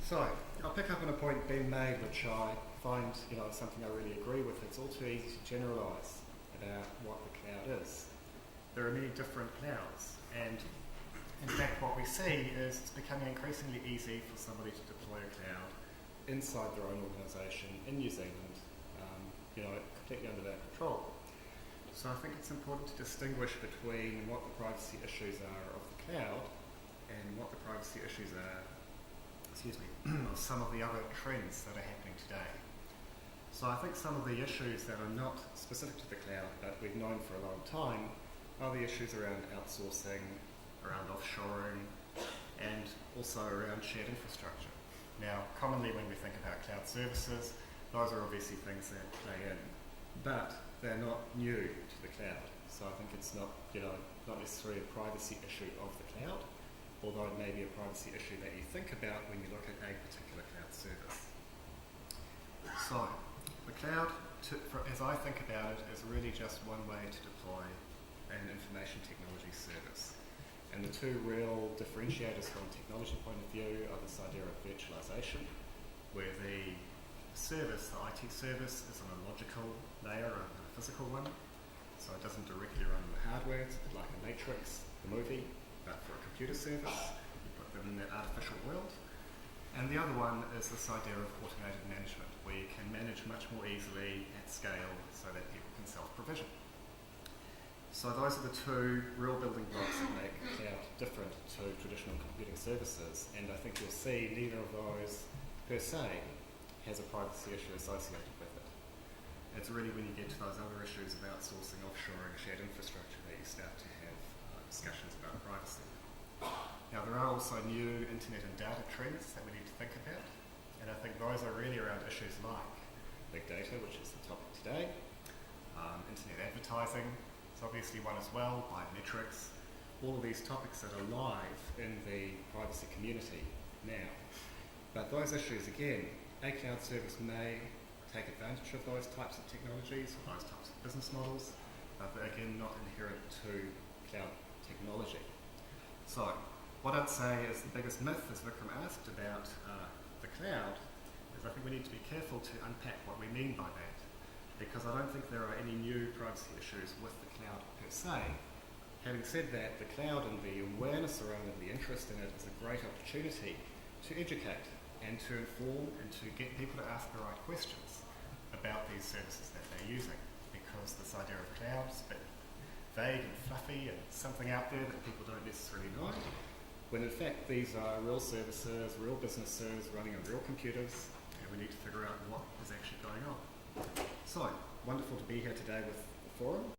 So, I'll pick up on a point being made which I find something I really agree with. It's all too easy to generalise about what the cloud is. There are many different clouds, and in fact what we see is it's becoming increasingly easy for somebody to deploy a cloud inside their own organisation in New Zealand, completely under their control. So I think it's important to distinguish between what the privacy issues are of the cloud and what the privacy issues are of some of the other trends that are happening today. So I think some of the issues that are not specific to the cloud but we've known for a long time are the issues around outsourcing, around offshoring, and also around shared infrastructure. Now, commonly when we think about cloud services, those are obviously things that play in, but they're not new to the cloud. So I think it's not necessarily a privacy issue of the cloud, although it may be a privacy issue that you think about when you look at a particular cloud service. So, the cloud, as I think about it, is really just one way to deploy an information technology service. And the two real differentiators from a technology point of view are this idea of virtualization, where the service, the IT service, is on a logical layer rather than a physical one. So it doesn't directly run on the hardware, it's a bit like a Matrix, the movie, but for a computer service. You put them in that artificial world. And the other one is this idea of automated management, where you can manage much more easily at scale so that people can self-provision. So those are the two real building blocks that make cloud different to traditional computing services, and I think you'll see neither of those per se has a privacy issue associated with it. It's really when you get to those other issues of outsourcing, offshoring, shared infrastructure that you start to have discussions about privacy. Now there are also new internet and data trends that we need to think about, and I think those are really around issues like big data, which is the topic today, internet advertising, it's obviously one as well, biometrics, all of these topics that are live in the privacy community now. But those issues, again, a cloud service may take advantage of those types of technologies or those types of business models, but again, not inherent to cloud technology. So, what I'd say is the biggest myth, as Vikram asked about the cloud, is I think we need to be careful to unpack what we mean by that, because I don't think there are any new privacy issues with the cloud per se. Having said that, the cloud and the awareness around it, the interest in it, is a great opportunity to educate and to inform and to get people to ask the right questions about these services that they're using, because this idea of cloud is a bit vague and fluffy and something out there that people don't necessarily know, when in fact these are real services, real businesses running on real computers, and we need to figure out what is actually going on. So, wonderful to be here today with the forum.